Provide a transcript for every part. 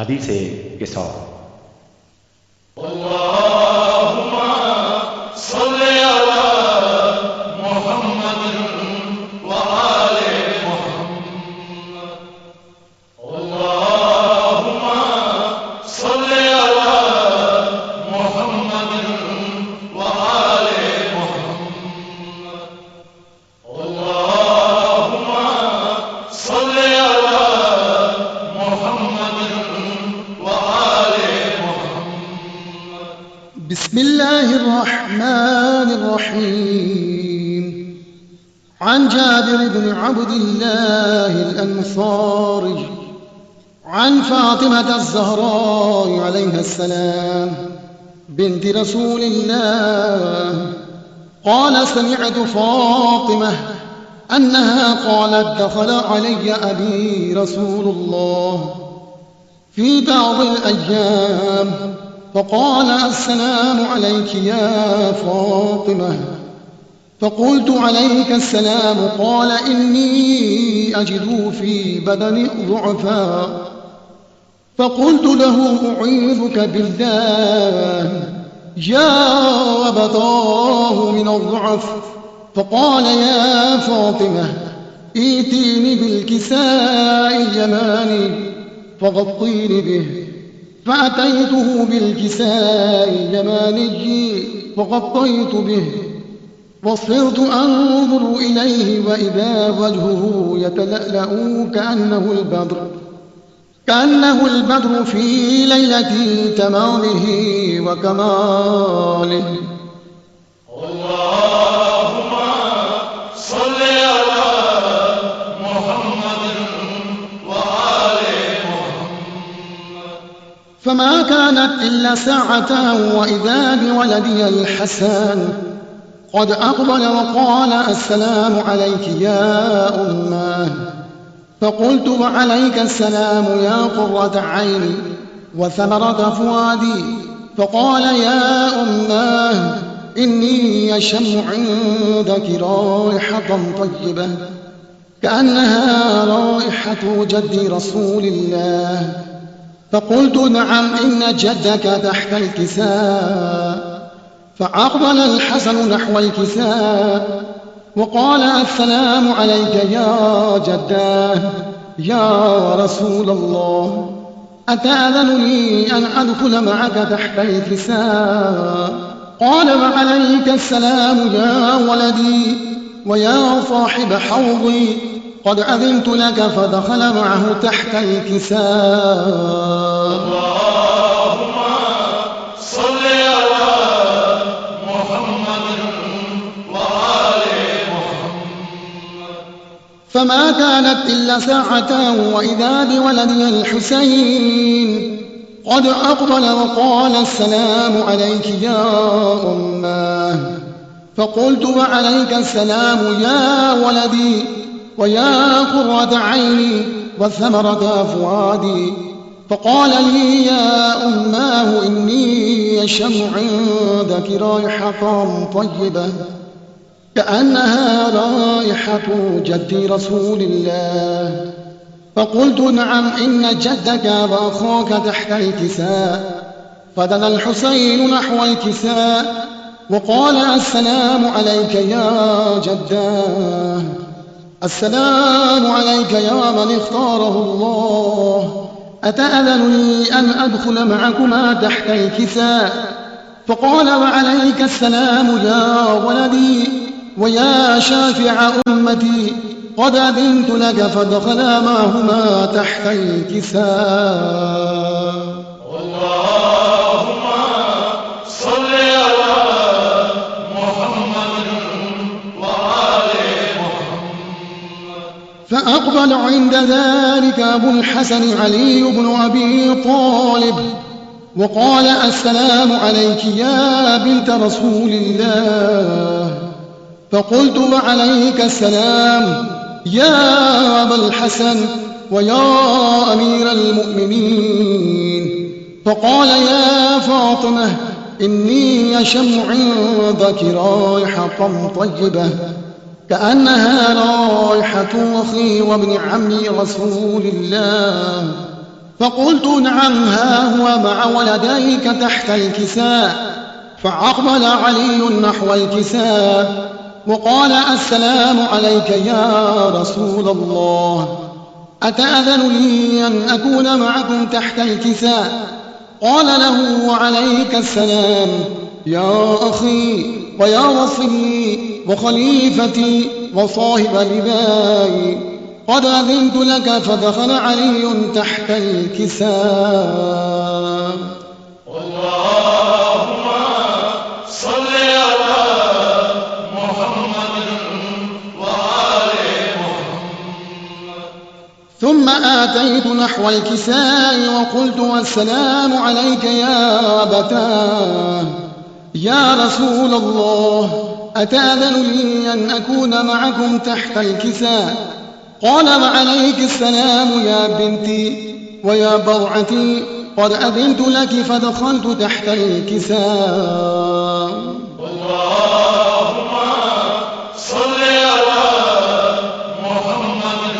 হাদিসে কেসর। بسم الله الرحمن الرحيم. عن جابر بن عبد الله الأنصاري عن فاطمة الزهراء عليها السلام بنت رسول الله قال: سمعت فاطمة أنها قالت: دخل علي أبي رسول الله في بعض الأيام فقال: السلام عليك يا فاطمة. فقلت: عليك السلام. قال: إني أجد في بدني ضعفا. فقلت له: أعيذك بالله جاوبتاه من الضعف. فقال: يا فاطمة ائتيني بالكساء اليماني فغطيني به. فأتيته بالكساء اليماني فغطيت به، وصرت أنظر إليه وإذا وجهه يتلألأ كأنه البدر في ليلة تمامه وكماله. اللهم صل على محمد وآل محمد. فما كانت إلا ساعة وإذا بولدي الحسن قد أقبل وقال: السلام عليك يا أماه. فقلت: وعليك السلام يا قرة عيني وثمرة فؤادي. فقال: يا أماه إني أشم عندك رائحة طيبة كأنها رائحة جد رسول الله. فقلت: نعم، إن جدك تحت الكساء. فأقبل الحسن نحو الكساء وقال: السلام عليك يا جداه يا رسول الله، أتأذن لي أن أدخل معك تحت الكساء؟ قال: وعليك السلام يا ولدي ويا صاحب حوضي، قد أذنت لك. فدخل معه تحت الكساء. اللهم صل على محمد وآل محمد. فما كانت إلا ساعة وإذا بولدي الحسين قد أقبل وقال: السلام عليك يا أماه. فقلت: وعليك السلام يا ولدي ويا قرة عيني وثمرة فؤادي. فقال لي: يا أماه إني أشم عندك رائحة طيبة كأنها رائحة جد رسول الله. فقلت: نعم، إن جدك وأخاك تحت الكساء. فدنا الحسين نحو الكساء وقال: السلام عليك يا جداه، السلام عليك يا من اختاره الله، أتأذن لي أن أدخل معكما تحت الكساء؟ فقال: وعليك السلام يا ولدي ويا شافع أمتي، قد أذنت لك. فدخلا معهما تحت الكساء. اللهم صل على محمد وآل محمد. فأقبل عند ذلك أبو الحسن علي بن أبي طالب وقال: السلام عليك يا بنت رسول الله. فقلت: وعليك السلام يا أبا الحسن ويا أمير المؤمنين. فقال: يا فاطمة إني أشم عندك رائحة طيبة كأنها رائحة أخي وابن عمي رسول الله. فقلت نعم ها هو مع ولديك تحت الكساء. فأقبل علي نحو الكساء وقال السلام عليك يا رسول الله، أتأذن لي أن أكون معكم تحت الكساء؟ قال له وعليك السلام يا أخي ويا وصي وخليفتي وصاحب لباي، قد أذنت لك. فدخل علي تحت الكساء. اللهم صل على محمد وآل محمد. ثم آتيت نحو الكساء وقلت السلام عليك يا أبتاه، يا رسول الله، أتأذن لي أن أكون معكم تحت الكساء؟ قال وعليك السلام يا بنتي ويا بضعتي، قد أذنت لك. فدخلت تحت الكساء. اللهم صل على محمد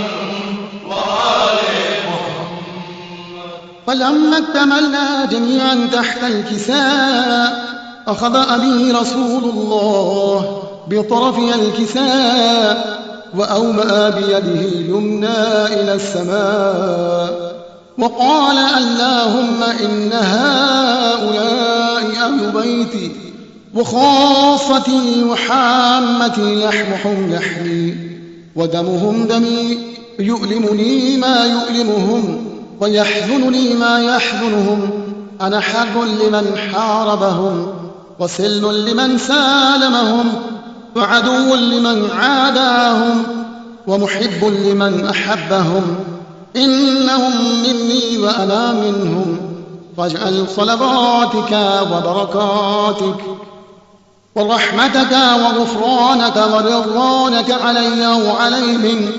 وآل محمد. فلما اكتملنا جميعا تحت الكساء أخذ أبي رسول الله بطرفي الكساء وأومأ بيده اليمنى إلى السماء وقال اللهم إن هؤلاء أهل بيتي وخاصتي وحامتي، لحمهم لحمي ودمهم دمي، يؤلمني ما يؤلمهم ويحزنني ما يحزنهم. أنا حر لمن حاربهم وسل لمن سالمهم وعدو لمن عاداهم ومحب لمن أحبهم. إنهم مني وأنا منهم، فاجعل صلواتك وبركاتك ورحمتك وغفرانك ورضوانك علي وعليهم،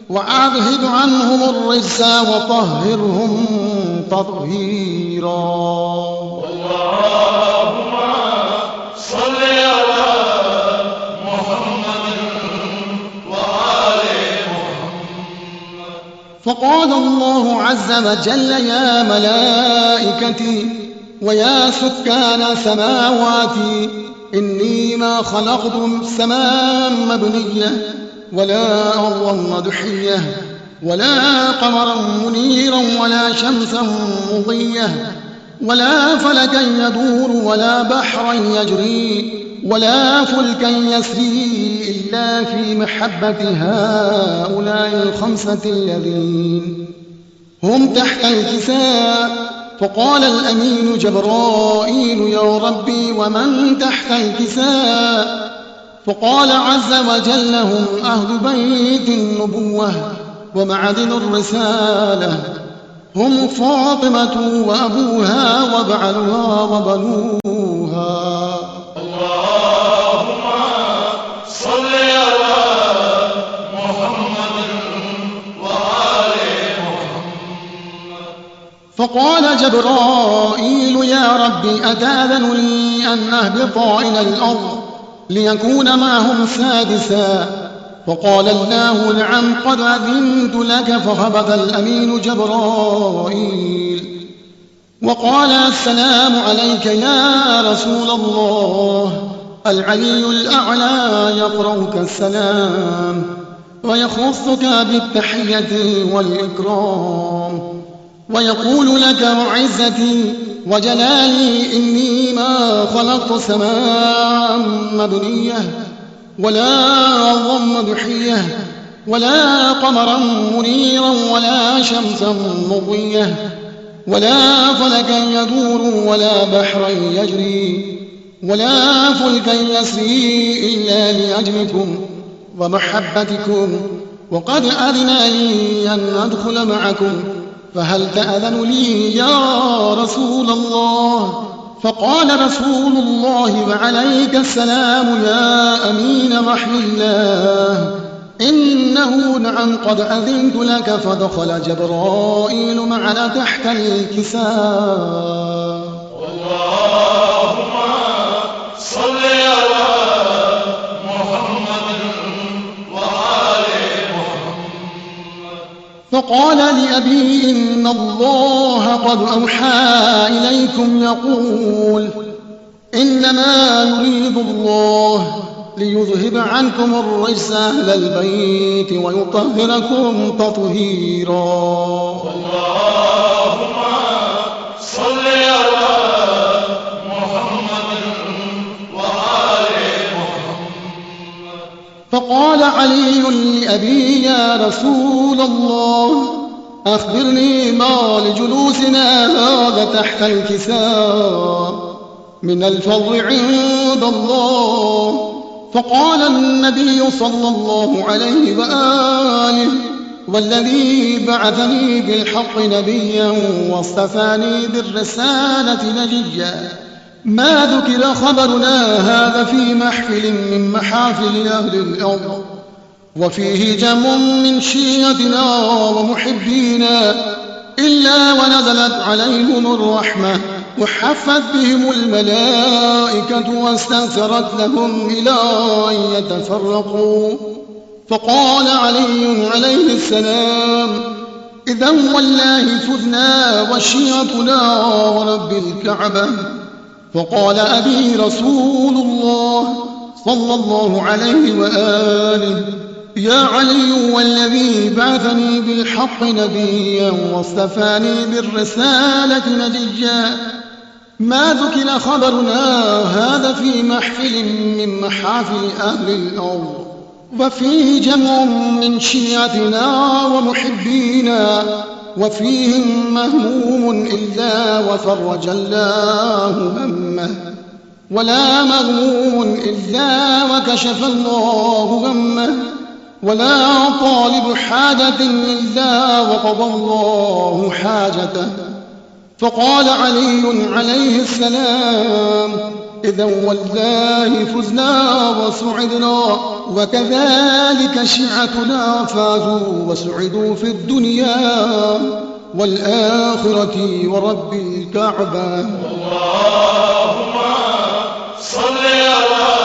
وأذهب عنهم الرجس وطهرهم تطهيرا. اللهم صل على محمد وآل محمد. فقال الله عز وجل يا ملائكتي ويا سكان سماواتي، إني ما خلقت سماء مبنية ولا أرضا مدحية ولا قمرا منيرا ولا شمسا مضية ولا فلكا يدور ولا بحرا يجري ولا فلكا يسري إلا في محبة هؤلاء الخمسة الذين هم تحت الكساء. فقال الأمين جبرائيل يا ربي ومن تحت الكساء؟ فقال عز وجل هم أهل بيت النبوة ومعدن الرسالة، هم فاطمة وأبوها وبعلها وبنوها. اللهم صل على محمد وآل محمد. فقال جبرائيل يا ربي أتأذن لي أن أهبط إلى الأرض ليكون معهم سادسا؟ فقال الله نعم قد أذنت لك. فهبط الأمين جبرائيل وقال السلام عليك يا رسول الله. العلي الأعلى يقرأك السلام ويخصك بالتحية والإكرام ويقول لك وعزتي وجلالي إني ما خلقت سماء مبنية ولا أرضا مدحية ولا قمرا منيرا ولا شمسا مضية ولا فلكا يدور ولا بحرا يجري ولا فلكا يسري إلا لأجلكم ومحبتكم، وقد أذن لي أن أدخل معكم، فهل تأذن لي يا رسول الله؟ فقال رسول الله وعليك السلام يا أمين وحي الله، إنه نعم قد أذنت لك. فدخل جبرائيل معنا تحت الكساء. اللهم صل على محمد وآل محمد. فقال لأبيه إن الله قد أوحى إليكم يقول إنما يريد الله ليذهب عنكم الرجس أهل البيت ويطهركم تطهيرا. اللهم صل على محمد وآل محمد. فقال علي لأبي يا رسول الله أخبرني ما لجلوسنا هذا تحت الكساء من الفضل عند الله. فقال النبي صلى الله عليه وآله والذي بعثني بالحق نبيا واصطفاني بالرسالة نجيا ما ذكر خبرنا هذا في محفل من محافل أهل الأرض وفيه جمع من شيعتنا ومحبينا إلا ونزلت عليهم الرحمة وحفت بهم الملائكة واستغفرت لهم إلى أن يتفرقوا. فقال علي عليه السلام إذا والله فزنا وشيعتنا ورب الكعبة. فقال أبي رسول الله صلى الله عليه وآله يا علي والذي بعثني بالحق نبيا واصطفاني بالرسالة نجيا ما ذكر خبرنا هذا في محفل من محافل أهل الأرض وفيه جمع من شيعتنا ومحبينا وفيهم مهموم إلا وفرج الله همه ولا مغموم إلا وكشف الله غمه ولا طالب حاجة إلا وقضى الله حاجته. فقال علي عليه السلام إذا والله فزنا وسعدنا وكذلك شيعتنا فازوا وسعدوا في الدنيا والآخرة ورب الكعبة. اللهم صل على